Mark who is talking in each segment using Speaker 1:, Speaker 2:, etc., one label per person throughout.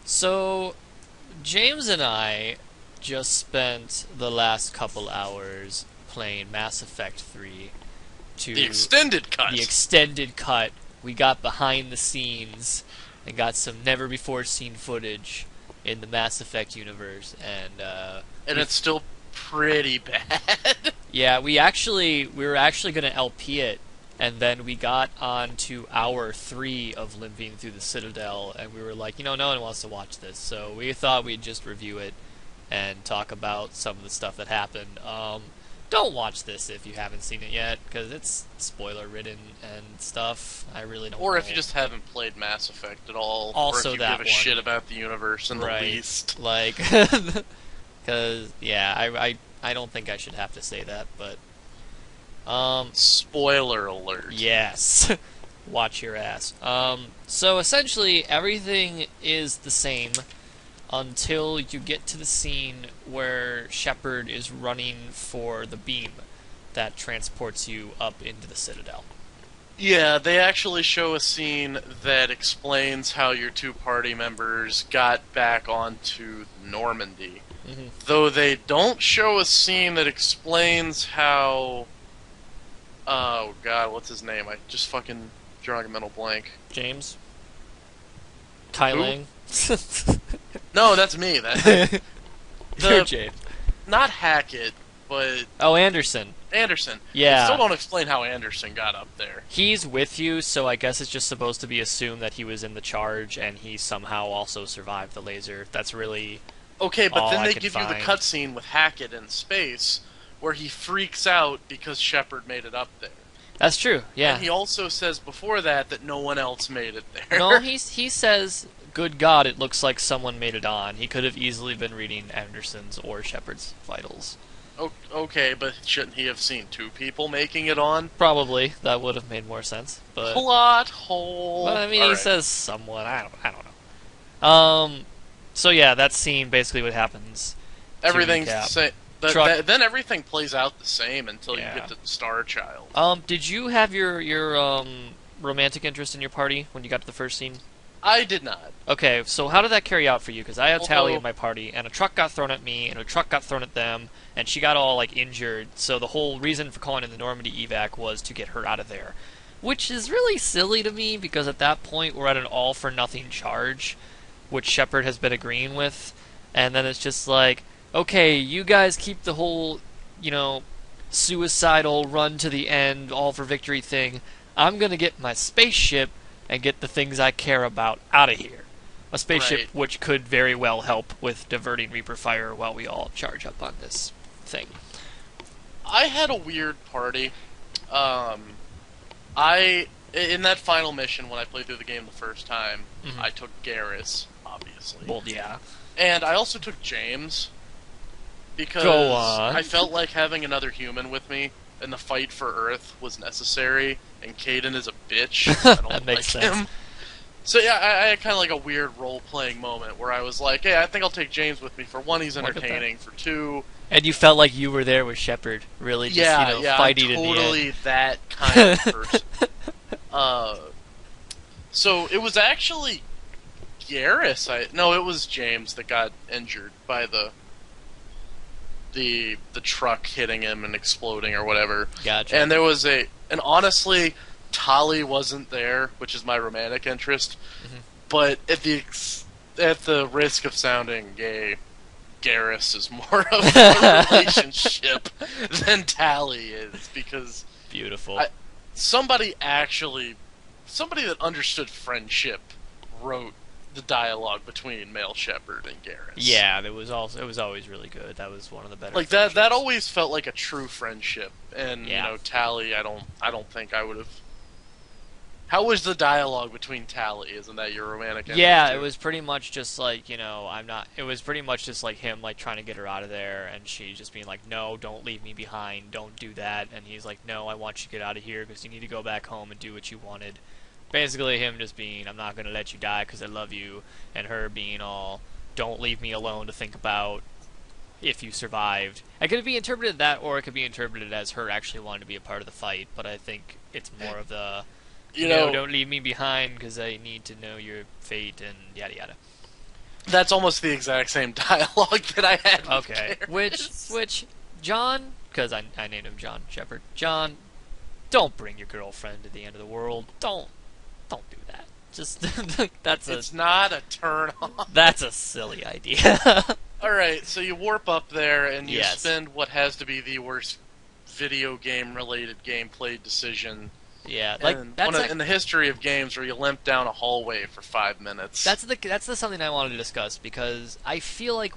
Speaker 1: So, James and I just spent the last couple hours playing Mass Effect 3
Speaker 2: The
Speaker 1: to
Speaker 2: extended
Speaker 1: the
Speaker 2: cut.
Speaker 1: extended cut. We got behind the scenes and got some never before seen footage in the Mass Effect universe. And
Speaker 2: And
Speaker 1: we
Speaker 2: it's still pretty bad.
Speaker 1: yeah, we were actually going to LP it, and then we got on to hour 3 of Limping Through the Citadel, and we were like, no one wants to watch this, so we thought we'd just review it and talk about some of the stuff that happened. Don't watch this if you haven't seen it yet, because it's spoiler ridden and stuff. I really don't
Speaker 2: Or
Speaker 1: know.
Speaker 2: if you just haven't played Mass Effect at all.
Speaker 1: Also
Speaker 2: or if you
Speaker 1: that
Speaker 2: give a
Speaker 1: one.
Speaker 2: shit about the universe in the
Speaker 1: Right.
Speaker 2: least.
Speaker 1: Like, because, yeah, I don't think I should have to say that, but,
Speaker 2: Spoiler alert.
Speaker 1: yes. Watch your ass. So essentially, everything is the same until you get to the scene where Shepard is running for the beam that transports you up into the Citadel.
Speaker 2: Yeah, they actually show a scene that explains how your two party members got back onto Normandy.
Speaker 1: Mm-hmm.
Speaker 2: Though they don't show a scene that explains how. Oh god, what's his name? I just fucking drawing a mental blank.
Speaker 1: James? Tai
Speaker 2: Who?
Speaker 1: Lang?
Speaker 2: No, that's me. That
Speaker 1: You're
Speaker 2: the
Speaker 1: James.
Speaker 2: not Hackett, but
Speaker 1: Oh, Anderson.
Speaker 2: Anderson.
Speaker 1: Yeah.
Speaker 2: They still don't explain how Anderson got up there.
Speaker 1: He's with you, so I guess it's just supposed to be assumed that he was in the charge and he somehow also survived the laser. That's really
Speaker 2: Okay, but
Speaker 1: all
Speaker 2: then
Speaker 1: I
Speaker 2: they
Speaker 1: can
Speaker 2: give you the
Speaker 1: find.
Speaker 2: cutscene with Hackett in space, where he freaks out because Shepard made it up there.
Speaker 1: That's true. Yeah.
Speaker 2: And he also says before that no one else made it there.
Speaker 1: No, he says, "Good God, it looks like someone made it on." He could have easily been reading Anderson's or Shepard's vitals.
Speaker 2: Okay, but shouldn't he have seen two people making it on?
Speaker 1: Probably that would have made more sense. But
Speaker 2: Plot hole.
Speaker 1: I mean, he
Speaker 2: Alright.
Speaker 1: says someone. I don't know. So yeah, that scene basically what happens.
Speaker 2: Everything's the
Speaker 1: recap.
Speaker 2: same.
Speaker 1: Truck-
Speaker 2: Then everything plays out the same until
Speaker 1: Yeah.
Speaker 2: you get to Star Child.
Speaker 1: Did you have your romantic interest in your party when you got to the first scene?
Speaker 2: I did not.
Speaker 1: Okay, so how did that carry out for you? Because I had Tally
Speaker 2: Although-
Speaker 1: in my party, and a truck got thrown at me, and a truck got thrown at them, and she got all like injured. So the whole reason for calling in the Normandy evac was to get her out of there, which is really silly to me because at that point we're at an all-for-nothing charge, which Shepard has been agreeing with, and then it's just like, okay, you guys keep the whole, suicidal run to the end, all for victory thing. I'm gonna get my spaceship and get the things I care about out of here. A spaceship
Speaker 2: Right.
Speaker 1: which could very well help with diverting Reaper fire while we all charge up on this thing.
Speaker 2: I had a weird party. I in that final mission when I played through the game the first time,
Speaker 1: Mhm.
Speaker 2: I took Garrus, obviously,
Speaker 1: Well, yeah.
Speaker 2: and I also took James because
Speaker 1: Go on.
Speaker 2: I felt like having another human with me in the fight for Earth was necessary. And Caden is a bitch. I don't
Speaker 1: That makes
Speaker 2: like
Speaker 1: sense.
Speaker 2: him. So yeah, I had kind of like a weird role-playing moment where I was like, "Hey, I think I'll take James with me. For one, he's
Speaker 1: Look at that.
Speaker 2: entertaining. For two,
Speaker 1: And you felt like you were there with Shepard, really just,
Speaker 2: yeah,
Speaker 1: fighting
Speaker 2: I'm
Speaker 1: in the end.
Speaker 2: totally that kind of person." So it was actually Garrus. No, it was James that got injured by the truck hitting him and exploding or whatever.
Speaker 1: Gotcha.
Speaker 2: And there was and honestly, Tali wasn't there, which is my romantic interest.
Speaker 1: Mhm.
Speaker 2: But at the risk of sounding gay, Garrus is more of a relationship than Tali is because
Speaker 1: Beautiful.
Speaker 2: somebody that understood friendship wrote the dialogue between Male Shepard and Garrus.
Speaker 1: Yeah, it was always really good. That was one of the better.
Speaker 2: Like that
Speaker 1: friendships.
Speaker 2: always felt like a true friendship. And
Speaker 1: Yeah.
Speaker 2: Tali, I don't think I would have. How was the dialogue between Tali? Isn't that your romantic interest
Speaker 1: Yeah,
Speaker 2: too?
Speaker 1: it was pretty much just like, I'm not. It was pretty much just like him, like, trying to get her out of there, and she just being like, no, don't leave me behind, don't do that. And he's like, no, I want you to get out of here because you need to go back home and do what you wanted. Basically, him just being, I'm not going to let you die because I love you, and her being all, don't leave me alone to think about if you survived. It could be interpreted that, or it could be interpreted as her actually wanting to be a part of the fight, but I think it's more of the,
Speaker 2: You
Speaker 1: no,
Speaker 2: know,
Speaker 1: don't leave me behind because I need to know your fate and yada yada.
Speaker 2: That's almost the exact same dialogue that I had with
Speaker 1: Okay.
Speaker 2: Garrus.
Speaker 1: Which, John, because I named him John Shepard. John, don't bring your girlfriend to the end of the world. Don't do that. Just
Speaker 2: It's not a turn on.
Speaker 1: that's a silly idea.
Speaker 2: Alright, so you warp up there and you
Speaker 1: Yes.
Speaker 2: spend what has to be the worst video game related gameplay decision
Speaker 1: Yeah, like
Speaker 2: in the history of games, where you limp down a hallway for 5 minutes.
Speaker 1: that's the something I wanted to discuss, because I feel like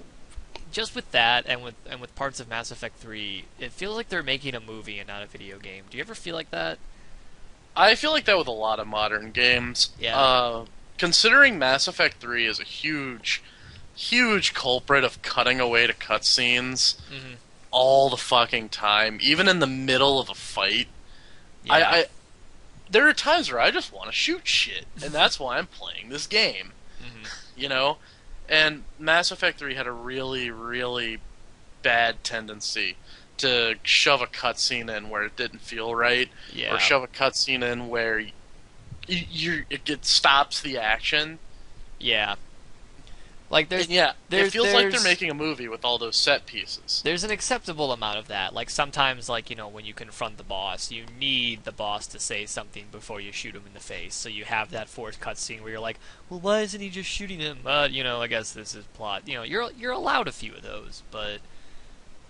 Speaker 1: just with that and with parts of Mass Effect 3, it feels like they're making a movie and not a video game. Do you ever feel like that?
Speaker 2: I feel like that with a lot of modern games.
Speaker 1: Yeah.
Speaker 2: Considering Mass Effect 3 is a huge, huge culprit of cutting away to cutscenes
Speaker 1: Mm-hmm.
Speaker 2: all the fucking time, even in the middle of a fight.
Speaker 1: Yeah.
Speaker 2: I there are times where I just want to shoot shit, and that's why I'm playing this game.
Speaker 1: Mhm.
Speaker 2: You know? And Mass Effect 3 had a really, really bad tendency to shove a cutscene in where it didn't feel right,
Speaker 1: Yeah.
Speaker 2: or shove a cutscene in where it stops the action.
Speaker 1: Yeah. Like
Speaker 2: And yeah, it feels like they're
Speaker 1: there's-
Speaker 2: making a movie with all those set pieces.
Speaker 1: There's an acceptable amount of that. Like sometimes, like when you confront the boss, you need the boss to say something before you shoot him in the face. So you have that forced cutscene where you're like, "Well, why isn't he just shooting him?" I guess this is plot. You're allowed a few of those, but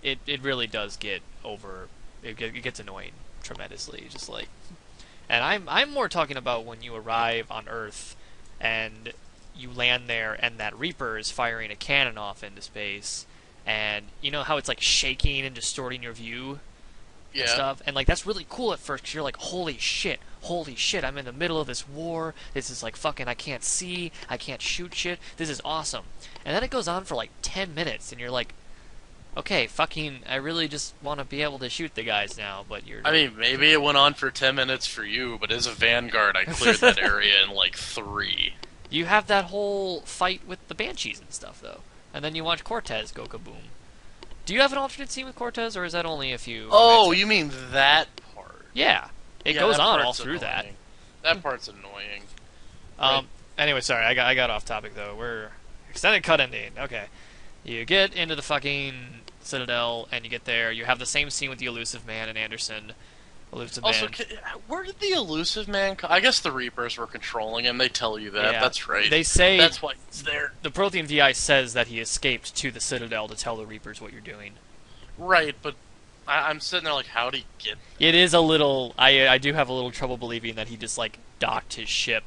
Speaker 1: it really does get over. It gets annoying tremendously. Just like, and I'm more talking about when you arrive on Earth and you land there and that Reaper is firing a cannon off into space, and you know how it's like shaking and distorting your view and
Speaker 2: Yeah.
Speaker 1: stuff, and like that's really cool at first because you're like, holy shit, I'm in the middle of this war, this is like fucking, I can't see, I can't shoot shit, this is awesome. And then it goes on for like 10 minutes and you're like, okay, fucking, I really just want to be able to shoot the guys now, but you're
Speaker 2: I mean, maybe it went on for 10 minutes for you, but as a Vanguard, I cleared that area in like 3.
Speaker 1: you have that whole fight with the Banshees and stuff, though. And then you watch Cortez go kaboom. Do you have an alternate scene with Cortez, or is that only a few
Speaker 2: Oh,
Speaker 1: minutes?
Speaker 2: you mean that part?
Speaker 1: Yeah. It
Speaker 2: Yeah,
Speaker 1: goes
Speaker 2: that
Speaker 1: on all
Speaker 2: part's
Speaker 1: through that.
Speaker 2: annoying. That part's annoying.
Speaker 1: Anyway, sorry, I got off topic, though. We're extended cut ending. Okay. You get into the fucking Citadel, and you get there. You have the same scene with the Elusive Man and Anderson. Elusive
Speaker 2: Also,
Speaker 1: Man.
Speaker 2: where did the Elusive Man I guess the Reapers were controlling him. They tell you that.
Speaker 1: Yeah.
Speaker 2: That's right.
Speaker 1: They say...
Speaker 2: That's why he's there.
Speaker 1: The Prothean VI says that he escaped to the Citadel to tell the Reapers what you're doing.
Speaker 2: Right, but I'm sitting there like, how'd he get...
Speaker 1: It is a little... I do have a little trouble believing that he just, like, docked his ship.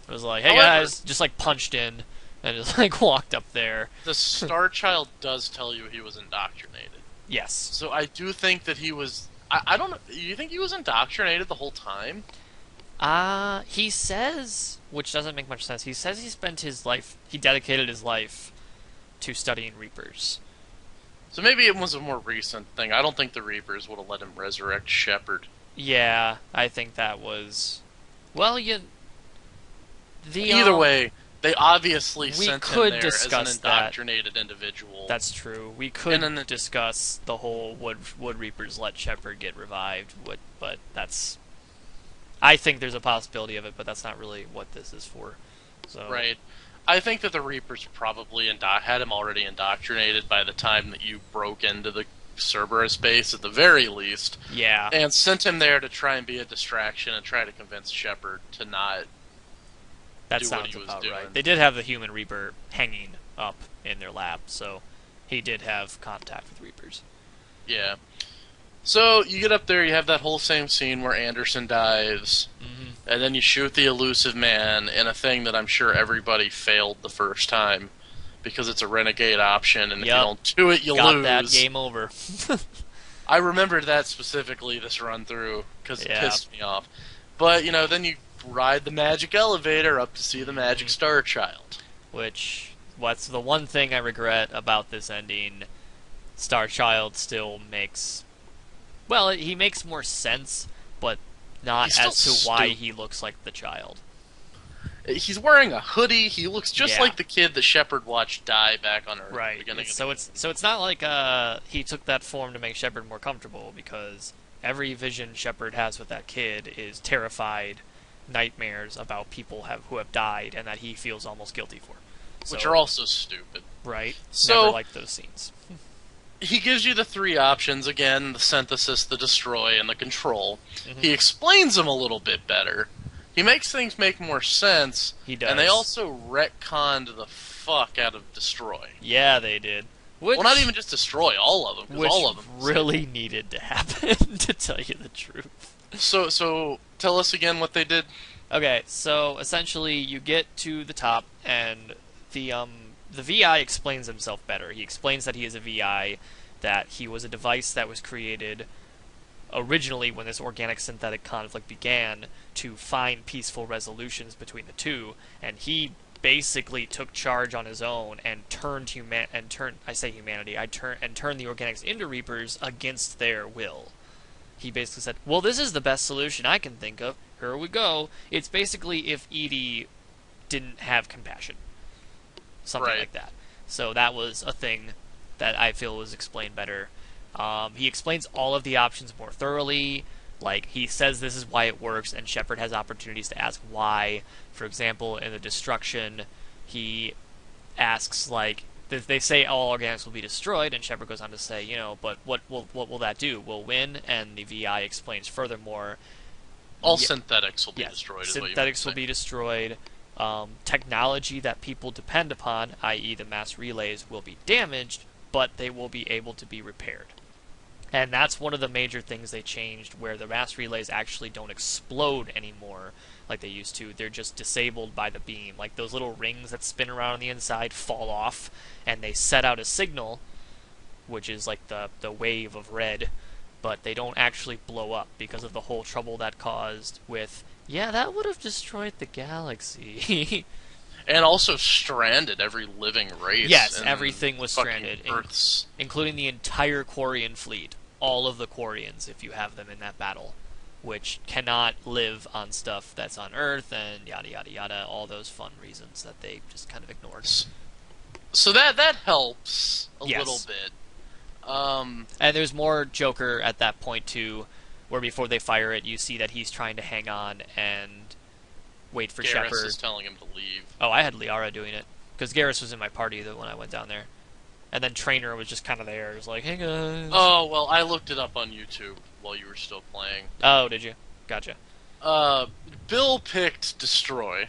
Speaker 1: It was like, hey
Speaker 2: However-
Speaker 1: guys, just, like, punched in, and just, like, walked up there.
Speaker 2: The Star Child does tell you he was indoctrinated.
Speaker 1: Yes.
Speaker 2: So I do think that he was... I don't know. You think he was indoctrinated the whole time?
Speaker 1: He says, which doesn't make much sense, he says he dedicated his life to studying Reapers.
Speaker 2: So maybe it was a more recent thing. I don't think the Reapers would have let him resurrect Shepard.
Speaker 1: Yeah, I think that was... Well,
Speaker 2: Either way, they obviously
Speaker 1: we
Speaker 2: sent
Speaker 1: could
Speaker 2: him there as an
Speaker 1: discuss that.
Speaker 2: indoctrinated individual.
Speaker 1: That's true. We could
Speaker 2: And then
Speaker 1: discuss the whole would Reapers let Shepard get revived, but that's... I think there's a possibility of it, but that's not really what this is for. So
Speaker 2: Right. I think that the Reapers probably had him already indoctrinated by the time that you broke into the Cerberus base, at the very least,
Speaker 1: Yeah.
Speaker 2: and sent him there to try and be a distraction and try to convince Shepard to not...
Speaker 1: That
Speaker 2: do what
Speaker 1: sounds
Speaker 2: he was
Speaker 1: about
Speaker 2: doing.
Speaker 1: right. They did have the human Reaper hanging up in their lab, so he did have contact with Reapers.
Speaker 2: Yeah. So, you get up there, you have that whole same scene where Anderson dies,
Speaker 1: Mm-hmm.
Speaker 2: and then you shoot the Elusive Man in a thing that I'm sure everybody failed the first time, because it's a renegade option, and if you
Speaker 1: Yep.
Speaker 2: don't do it, you
Speaker 1: Got
Speaker 2: lose.
Speaker 1: that, game over.
Speaker 2: I remembered that specifically this run through, because
Speaker 1: Yeah.
Speaker 2: it pissed me off. But, then you ride the magic elevator up to see the magic
Speaker 1: Mhm.
Speaker 2: Star Child.
Speaker 1: Which, what's the one thing I regret about this ending? Star Child still makes... Well, he makes more sense, but not
Speaker 2: He's still
Speaker 1: as to why
Speaker 2: stupid.
Speaker 1: he looks like the child.
Speaker 2: He's wearing a hoodie, he looks just
Speaker 1: Yeah.
Speaker 2: like the kid that Shepard watched die back on Earth. At the
Speaker 1: Right.
Speaker 2: beginning of
Speaker 1: So it's not like he took that form to make Shepard more comfortable, because every vision Shepard has with that kid is terrified nightmares about people who have died and that he feels almost guilty for. So,
Speaker 2: which are also stupid.
Speaker 1: right.
Speaker 2: So
Speaker 1: Never liked those scenes.
Speaker 2: he gives you the three options again: the synthesis, the destroy, and the control.
Speaker 1: Mhm.
Speaker 2: He explains them a little bit better. He makes things make more sense.
Speaker 1: He does.
Speaker 2: And they also retconned the fuck out of destroy.
Speaker 1: Yeah, they did. Which,
Speaker 2: Well, not even just destroy, all of them. 'Cause
Speaker 1: which
Speaker 2: all of them
Speaker 1: really needed to happen, to tell you the truth.
Speaker 2: So tell us again what they did.
Speaker 1: Okay, so essentially you get to the top, and the VI explains himself better. He explains that he is a VI, that he was a device that was created originally when this organic synthetic conflict began to find peaceful resolutions between the two, and he basically took charge on his own and turned turned the organics into Reapers against their will. He basically said, well, this is the best solution I can think of. Here we go. It's basically if Edie didn't have compassion. Something
Speaker 2: Right.
Speaker 1: like that. So that was a thing that I feel was explained better. He explains all of the options more thoroughly. Like, he says this is why it works, and Shepard has opportunities to ask why. For example, in the Destruction, he asks, like, they say all organics will be destroyed, and Shepard goes on to say, but what will that do? We'll win, and the VI explains furthermore.
Speaker 2: All
Speaker 1: Yeah,
Speaker 2: synthetics will be
Speaker 1: yes,
Speaker 2: destroyed. Is what you
Speaker 1: synthetics
Speaker 2: meant
Speaker 1: will
Speaker 2: to
Speaker 1: be destroyed. Technology that people depend upon, i.e. the mass relays, will be damaged, but they will be able to be repaired. And that's one of the major things they changed, where the mass relays actually don't explode anymore like they used to. They're just disabled by the beam. Like, those little rings that spin around on the inside fall off, and they set out a signal, which is like the wave of red, but they don't actually blow up because of the whole trouble that caused with, yeah, that would have destroyed the galaxy.
Speaker 2: And also stranded every living race.
Speaker 1: Yes,
Speaker 2: in
Speaker 1: everything was
Speaker 2: fucking
Speaker 1: stranded,
Speaker 2: Earth's.
Speaker 1: including the entire Quarian fleet. All of the Quarians, if you have them in that battle, which cannot live on stuff that's on Earth, and yada yada yada, all those fun reasons that they just kind of ignored.
Speaker 2: So that helps a
Speaker 1: Yes.
Speaker 2: little bit.
Speaker 1: And there's more Joker at that point too, where before they fire it, you see that he's trying to hang on and wait for
Speaker 2: Garrus
Speaker 1: Shepard.
Speaker 2: is telling him to leave.
Speaker 1: Oh, I had Liara doing it because Garrus was in my party when I went down there, and then Trainer was just kind of there. It was like, hey guys.
Speaker 2: Oh, well, I looked it up on YouTube while you were still playing.
Speaker 1: Oh, did you? Gotcha.
Speaker 2: Bill picked Destroy.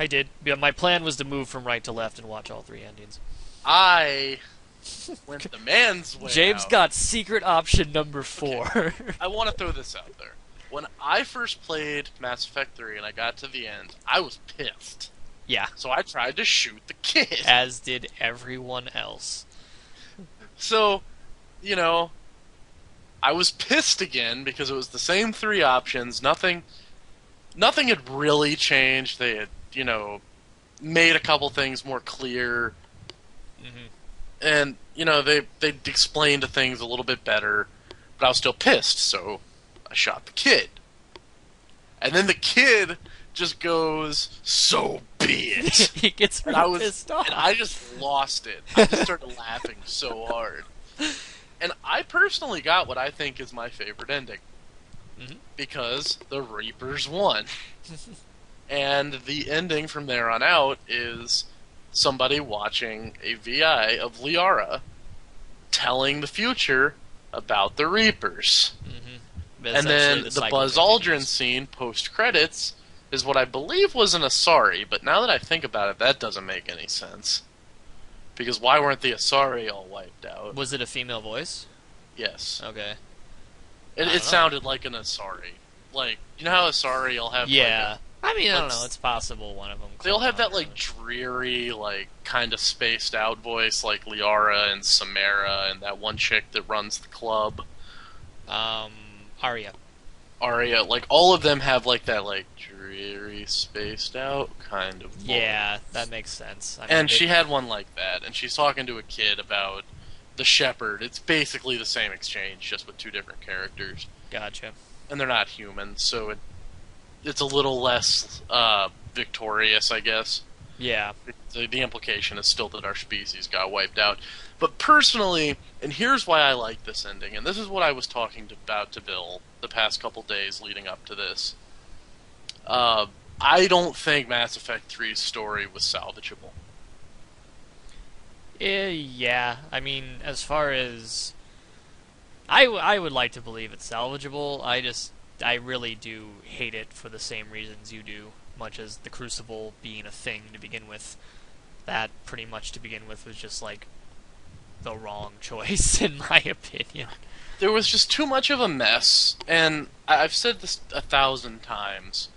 Speaker 1: I did. Yeah, my plan was to move from right to left and watch all three endings.
Speaker 2: I went the man's way.
Speaker 1: James
Speaker 2: out.
Speaker 1: got secret option number 4.
Speaker 2: I want to throw this out there. When I first played Mass Effect 3 and I got to the end, I was pissed.
Speaker 1: Yeah,
Speaker 2: So I tried to shoot the kid.
Speaker 1: as did everyone else.
Speaker 2: So, I was pissed again because it was the same three options. Nothing had really changed. They had, made a couple things more clear.
Speaker 1: Hmm.
Speaker 2: And, they explained things a little bit better. But I was still pissed, so I shot the kid. And then the kid just goes, so be it.
Speaker 1: He gets
Speaker 2: And
Speaker 1: really pissed off.
Speaker 2: And I just lost it. I just started laughing so hard. And I personally got what I think is my favorite ending.
Speaker 1: Mhm.
Speaker 2: Because the Reapers won. And the ending from there on out is somebody watching a VI of Liara telling the future about the Reapers. And then the Buzz Aldrin scene post-credits is what I believe was an Asari, but now that I think about it, that doesn't make any sense. Because why weren't the Asari all wiped out?
Speaker 1: Was it a female voice?
Speaker 2: Yes.
Speaker 1: Okay.
Speaker 2: It
Speaker 1: know.
Speaker 2: sounded like an Asari. Like, you know how Asari will have
Speaker 1: Yeah. I mean, I don't
Speaker 2: Let's-
Speaker 1: know. It's possible one of them.
Speaker 2: they'll have that,
Speaker 1: cloned
Speaker 2: like, dreary, like, kind of spaced out voice like Liara and Samara and that one chick that runs the club.
Speaker 1: Arya.
Speaker 2: Arya, like, all of them have, like, that, like, dreary, spaced out kind of voice.
Speaker 1: Yeah, that makes sense. I mean,
Speaker 2: And she had one like that, and she's talking to a kid about the Shepherd. It's basically the same exchange, just with two different characters.
Speaker 1: Gotcha.
Speaker 2: And they're not human, so it's a little less victorious, I guess.
Speaker 1: Yeah.
Speaker 2: The implication is still that our species got wiped out. But personally, and here's why I like this ending, and this is what I was talking about to Bill the past couple days leading up to this. I don't think Mass Effect 3's story was salvageable.
Speaker 1: Yeah, I mean, as far as I would like to believe it's salvageable. I really do hate it for the same reasons you do, much as the Crucible being a thing to begin with. That pretty much to begin with was just like the wrong choice in my opinion.
Speaker 2: There was just too much of a mess, and I've said this 1,000 times.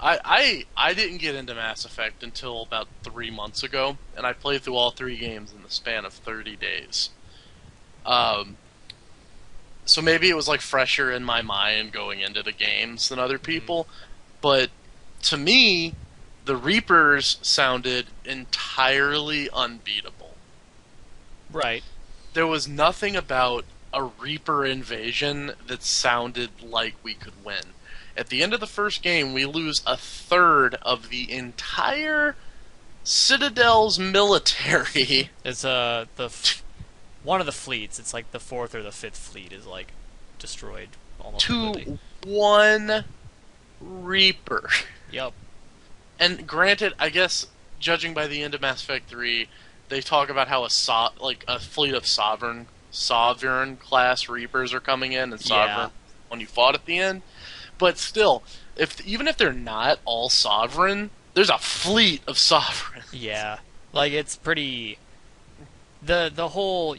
Speaker 2: I didn't get into Mass Effect until about 3 months ago, and I played through all 3 games in the span of 30 days. So maybe it was like fresher in my mind going into the games than other people, but to me, the Reapers sounded entirely unbeatable.
Speaker 1: Right.
Speaker 2: There was nothing about a Reaper invasion that sounded like we could win. At the end of the first game, we lose a third of the entire Citadel's military.
Speaker 1: It's one of the fleets. It's like the 4th or the 5th fleet is like destroyed almost completely.
Speaker 2: To one Reaper.
Speaker 1: Yep.
Speaker 2: And granted, I guess judging by the end of Mass Effect 3, they talk about how a fleet of Sovereign class Reapers are coming in, and Sovereign when you fought at the end. But still, even if they're not all Sovereign, there's a fleet of Sovereign.
Speaker 1: Yeah, like it's pretty. The whole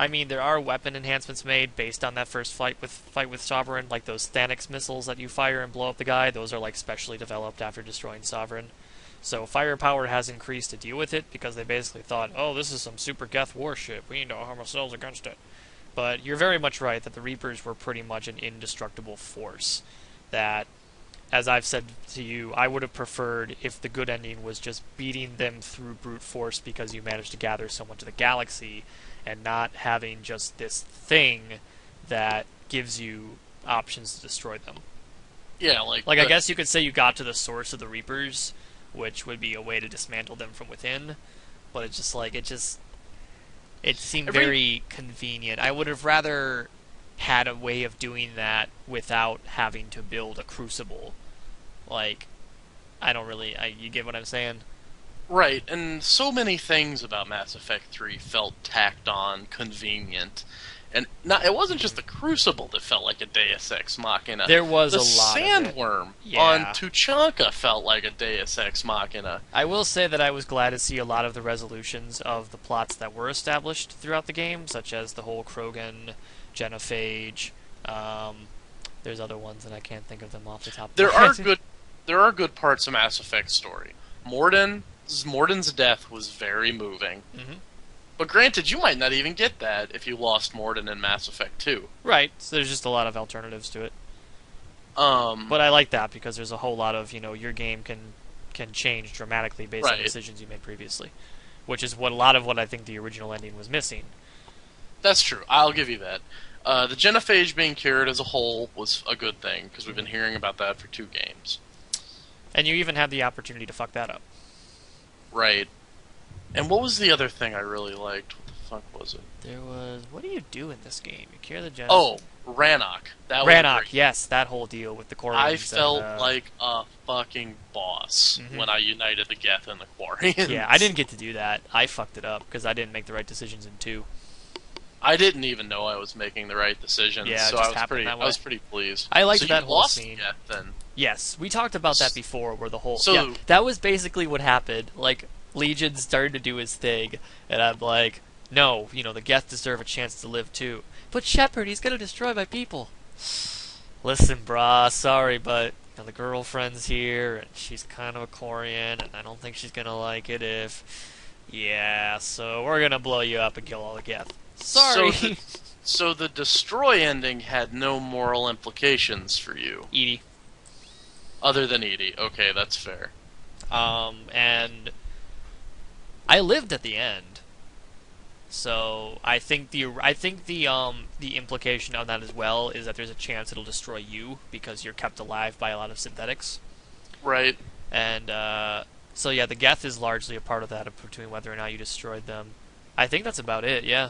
Speaker 1: I mean, there are weapon enhancements made based on that first fight with Sovereign, like those Thanix missiles that you fire and blow up the guy. Those are like specially developed after destroying Sovereign. So firepower has increased to deal with it because they basically thought, oh, this is some super Geth warship. We need to arm ourselves against it. But you're very much right that the Reapers were pretty much an indestructible force. That, as I've said to you, I would have preferred if the good ending was just beating them through brute force because you managed to gather so much of the galaxy, and not having just this thing that gives you options to destroy them.
Speaker 2: Yeah,
Speaker 1: I guess you could say you got to the source of the Reapers, which would be a way to dismantle them from within, but it's just like, it seemed very convenient. I would have rather had a way of doing that without having to build a Crucible. Like, you get what I'm saying?
Speaker 2: Right, and so many things about Mass Effect 3 felt tacked on, convenient. And it wasn't just the Crucible that felt like a Deus Ex Machina.
Speaker 1: There was a
Speaker 2: The
Speaker 1: lot
Speaker 2: sandworm on Tuchanka felt like a Deus Ex Machina.
Speaker 1: I will say that I was glad to see a lot of the resolutions of the plots that were established throughout the game, such as the whole Krogan, Genophage. There's other ones that I can't think of them off the top of my head.
Speaker 2: There are good parts of Mass Effect's story. Morden's death was very moving.
Speaker 1: Mm-hmm.
Speaker 2: But granted, you might not even get that if you lost Morden in Mass Effect 2.
Speaker 1: Right, so there's just a lot of alternatives to it. But I like that because there's a whole lot of, your game can change dramatically based on decisions you made previously. Which is a lot of what I think the original ending was missing.
Speaker 2: That's true, I'll give you that. The Genophage being cured as a whole was a good thing, because we've been hearing about that for 2 games.
Speaker 1: And you even had the opportunity to fuck that up.
Speaker 2: Right. And what was the other thing I really liked? What the fuck was it?
Speaker 1: There was... What do you do in this game? You cure the Genos...
Speaker 2: Oh, Rannoch. That was
Speaker 1: Rannoch,
Speaker 2: great.
Speaker 1: yes, that whole deal with the Quarians.
Speaker 2: I felt like a fucking boss when I united the Geth and the Quarians.
Speaker 1: Yeah, I didn't get to do that. I fucked it up because I didn't make the right decisions in 2.
Speaker 2: I didn't even know I was making the right decisions,
Speaker 1: yeah,
Speaker 2: so
Speaker 1: I was
Speaker 2: pretty pleased.
Speaker 1: I liked that
Speaker 2: you
Speaker 1: whole
Speaker 2: lost
Speaker 1: scene.
Speaker 2: Geth, then.
Speaker 1: Yes, we talked about that before, where the whole...
Speaker 2: So,
Speaker 1: yeah, that was basically what happened. Like, Legion started to do his thing, and I'm like, no, the Geth deserve a chance to live too. But Shepard, he's gonna destroy my people. Listen, brah, sorry, but the girlfriend's here, and she's kind of a Quarian, and I don't think she's gonna like it if... Yeah, so we're gonna blow you up and kill all the Geth. Sorry!
Speaker 2: So the destroy ending had no moral implications for you?
Speaker 1: EDI.
Speaker 2: Other than EDI. Okay, that's fair.
Speaker 1: And I lived at the end. So I think the implication on that as well is that there's a chance it'll destroy you because you're kept alive by a lot of synthetics.
Speaker 2: Right.
Speaker 1: And so yeah, the Geth is largely a part of that, between whether or not you destroyed them. I think that's about it. Yeah.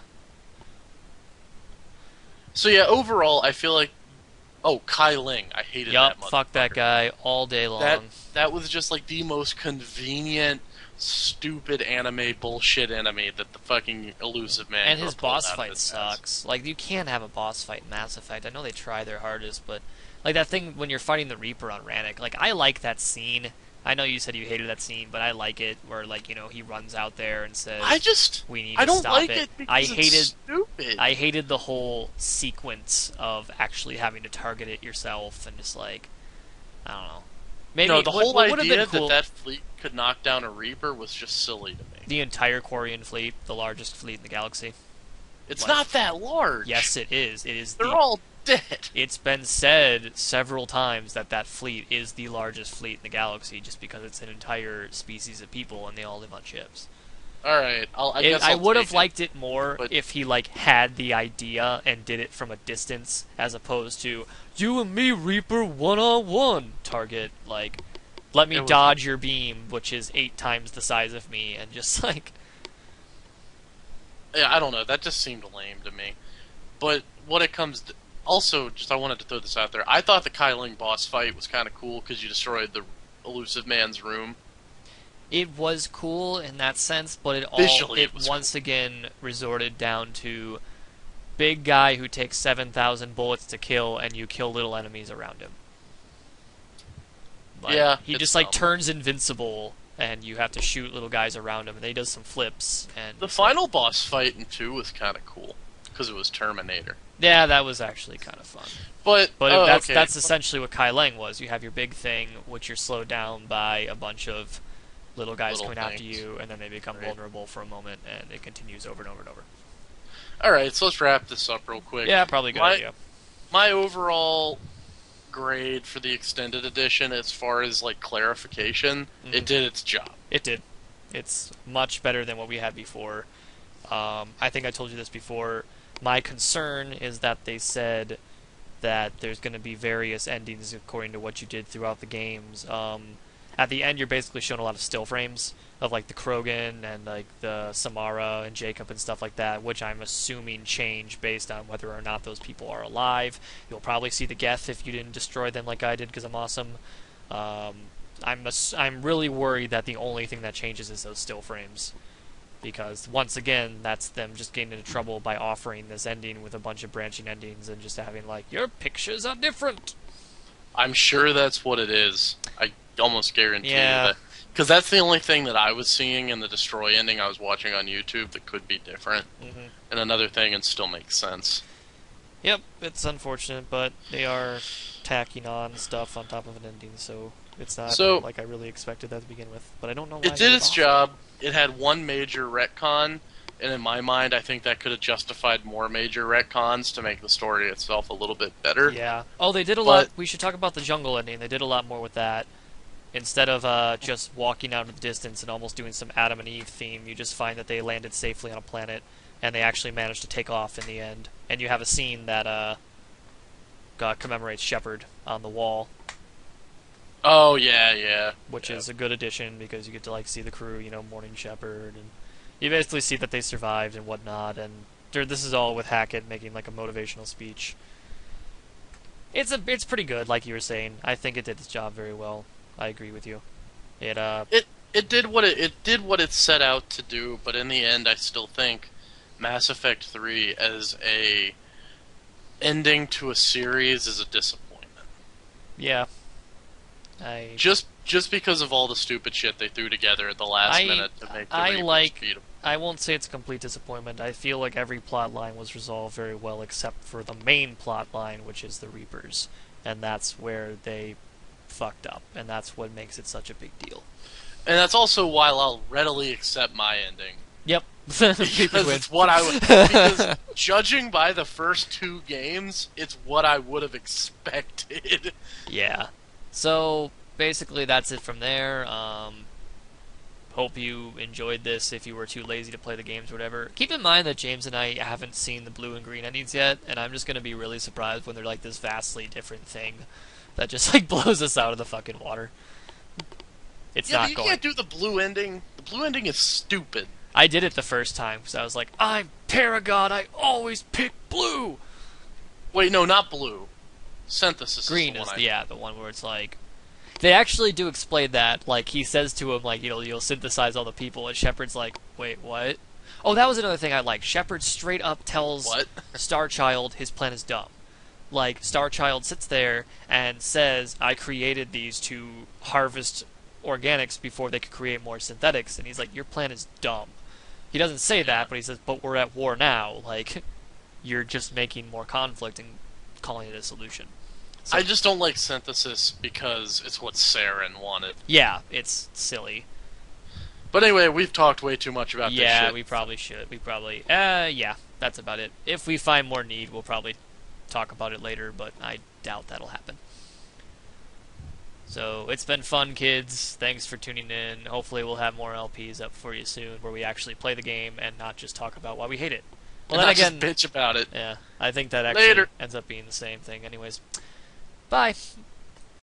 Speaker 2: So yeah, overall, I feel like, Kai Ling, I hated that motherfucker.
Speaker 1: Fuck that guy all day long.
Speaker 2: That was just like the most convenient stupid anime bullshit enemy that the fucking Elusive Man
Speaker 1: And his
Speaker 2: pulled
Speaker 1: boss
Speaker 2: out of
Speaker 1: fight
Speaker 2: his ass.
Speaker 1: sucks. Like, you can't have a boss fight in Mass Effect. I know they try their hardest, but like that thing when you're fighting the Reaper on Rannoch, like I like that scene. I know you said you hated that scene, but I like it where like, you know, he runs out there and says we need
Speaker 2: I
Speaker 1: to
Speaker 2: don't
Speaker 1: stop
Speaker 2: like
Speaker 1: it.
Speaker 2: it because it's stupid.
Speaker 1: I hated the whole sequence of actually having to target it yourself and just like I don't know. Maybe
Speaker 2: No, the whole
Speaker 1: what would've
Speaker 2: idea
Speaker 1: been cool,
Speaker 2: that fleet could knock down a Reaper was just silly to me.
Speaker 1: the entire Quarian fleet, the largest fleet in the galaxy.
Speaker 2: It's
Speaker 1: Like,
Speaker 2: not that large.
Speaker 1: Yes, it is. It is.
Speaker 2: They're all dead.
Speaker 1: It's been said several times that that fleet is the largest fleet in the galaxy, just because it's an entire species of people and they all live on ships.
Speaker 2: Alright, I guess
Speaker 1: I
Speaker 2: I'll
Speaker 1: would have
Speaker 2: take
Speaker 1: liked it more
Speaker 2: but-
Speaker 1: if he like had the idea and did it from a distance, as opposed to you and me, Reaper, 1-on-1 target. Like, let me
Speaker 2: It was-
Speaker 1: dodge your beam, which is 8 times the size of me, and just like
Speaker 2: Yeah, I don't know. That just seemed lame to me. But what it comes to... Also, just I wanted to throw this out there. I thought the Kai Ling boss fight was kind of cool because you destroyed the Elusive Man's room.
Speaker 1: it was cool in that sense, but
Speaker 2: Visually, it
Speaker 1: it
Speaker 2: was
Speaker 1: once again resorted down to big guy who takes 7,000 bullets to kill, and you kill little enemies around him. Like,
Speaker 2: Yeah,
Speaker 1: he
Speaker 2: it's
Speaker 1: just like
Speaker 2: dumb.
Speaker 1: turns invincible, and you have to shoot little guys around him, and then he does some flips. And
Speaker 2: The
Speaker 1: it's like-
Speaker 2: final boss fight in 2 was kind of cool because it was Terminator.
Speaker 1: yeah, that was actually kind of fun.
Speaker 2: But okay.
Speaker 1: that's essentially what Kai Lang was. You have your big thing, which you're slowed down by a bunch of little guys
Speaker 2: Little
Speaker 1: coming after
Speaker 2: things.
Speaker 1: you, and then they become
Speaker 2: Right.
Speaker 1: vulnerable for a moment, and it continues over and over and over.
Speaker 2: Alright, so let's wrap this up real quick.
Speaker 1: Yeah, probably a good
Speaker 2: My-
Speaker 1: idea.
Speaker 2: My overall grade for the extended edition, as far as like clarification,
Speaker 1: Mhm.
Speaker 2: it did its job.
Speaker 1: It did. It's much better than what we had before. I think I told you this before. My concern is that they said that there's going to be various endings according to what you did throughout the games. At the end, you're basically shown a lot of still frames of like the Krogan and like the Samara and Jacob and stuff like that, which I'm assuming change based on whether or not those people are alive. You'll probably see the Geth if you didn't destroy them like I did because I'm awesome. I'm really worried that the only thing that changes is those still frames, because once again, that's them just getting into trouble by offering this ending with a bunch of branching endings and just having like your pictures are different.
Speaker 2: I'm sure that's what it is. I almost guarantee
Speaker 1: Yeah.
Speaker 2: you that. Because that's the only thing that I was seeing in the Destroy ending I was watching on YouTube that could be different.
Speaker 1: Mm-hmm.
Speaker 2: And another thing, and still makes sense.
Speaker 1: Yep, it's unfortunate, but they are tacking on stuff on top of an ending, so it's not
Speaker 2: So-
Speaker 1: like I really expected that to begin with. But I don't know why
Speaker 2: It
Speaker 1: they
Speaker 2: did
Speaker 1: would
Speaker 2: its
Speaker 1: offer
Speaker 2: job. It had one major retcon, and in my mind, I think that could have justified more major retcons to make the story itself a little bit better.
Speaker 1: it. Yeah. Oh, they did a
Speaker 2: But-
Speaker 1: lot. We should talk about the jungle ending. They did a lot more with that. Instead of just walking out into the distance and almost doing some Adam and Eve theme, you just find that they landed safely on a planet, and they actually managed to take off in the end. And you have a scene that commemorates Shepard on the wall,
Speaker 2: Oh, yeah.
Speaker 1: which
Speaker 2: Yeah.
Speaker 1: is a good addition because you get to like see the crew, you know, mourning Shepard, and you basically see that they survived and whatnot. And this is all with Hackett making like a motivational speech. It's pretty good, like you were saying. I think it did its job very well. I agree with you. It
Speaker 2: It did what it did what it set out to do, but in the end, I still think Mass Effect 3 as a ending to a series is a disappointment.
Speaker 1: yeah.
Speaker 2: Just because of all the stupid shit they threw together at the last minute to make the
Speaker 1: I
Speaker 2: Reapers
Speaker 1: like-
Speaker 2: beat 'em.
Speaker 1: I won't say it's a complete disappointment. I feel like every plot line was resolved very well except for the main plot line, which is the Reapers. And that's where they fucked up, and that's what makes it such a big deal.
Speaker 2: And that's also why I'll readily accept my ending.
Speaker 1: Yep.
Speaker 2: Because it's what I would. Because judging by the first 2 games, it's what I would have expected.
Speaker 1: Yeah. So basically, that's it from there. Hope you enjoyed this. If you were too lazy to play the games or whatever, keep in mind that James and I haven't seen the blue and green endings yet, and I'm just gonna be really surprised when they're like this vastly different thing that just like blows us out of the fucking water. It's
Speaker 2: Yeah,
Speaker 1: not
Speaker 2: but you
Speaker 1: going.
Speaker 2: can't do the blue ending. The blue ending is stupid.
Speaker 1: I did it the first time because I was like, I'm Paragon. I always pick blue.
Speaker 2: Wait, no, not blue. Synthesis
Speaker 1: Green
Speaker 2: is
Speaker 1: is
Speaker 2: the one
Speaker 1: the one where it's like, They actually do explain that. Like, he says to him, like, you'll synthesize all the people, and Shepard's like, wait, what? Oh, that was another thing I liked. Shepard straight up tells
Speaker 2: What?
Speaker 1: Starchild his plan is dumb. Like, Starchild sits there and says, I created these to harvest organics before they could create more synthetics, and he's like, your plan is dumb. He doesn't say that, but he says, but we're at war now. Like, you're just making more conflict and calling it a solution. So,
Speaker 2: I just don't like synthesis because it's what Saren wanted.
Speaker 1: yeah, it's silly.
Speaker 2: But anyway, we've talked way too much about this
Speaker 1: Yeah,
Speaker 2: shit.
Speaker 1: we probably should. Yeah, that's about it. If we find more need, we'll probably talk about it later, but I doubt that'll happen. So, it's been fun, kids. Thanks for tuning in. Hopefully we'll have more LPs up for you soon where we actually play the game and not just talk about why we hate it. Well,
Speaker 2: And
Speaker 1: then
Speaker 2: not
Speaker 1: again,
Speaker 2: just bitch about it.
Speaker 1: yeah, I think that actually
Speaker 2: Later.
Speaker 1: ends up being the same thing. Anyways, bye.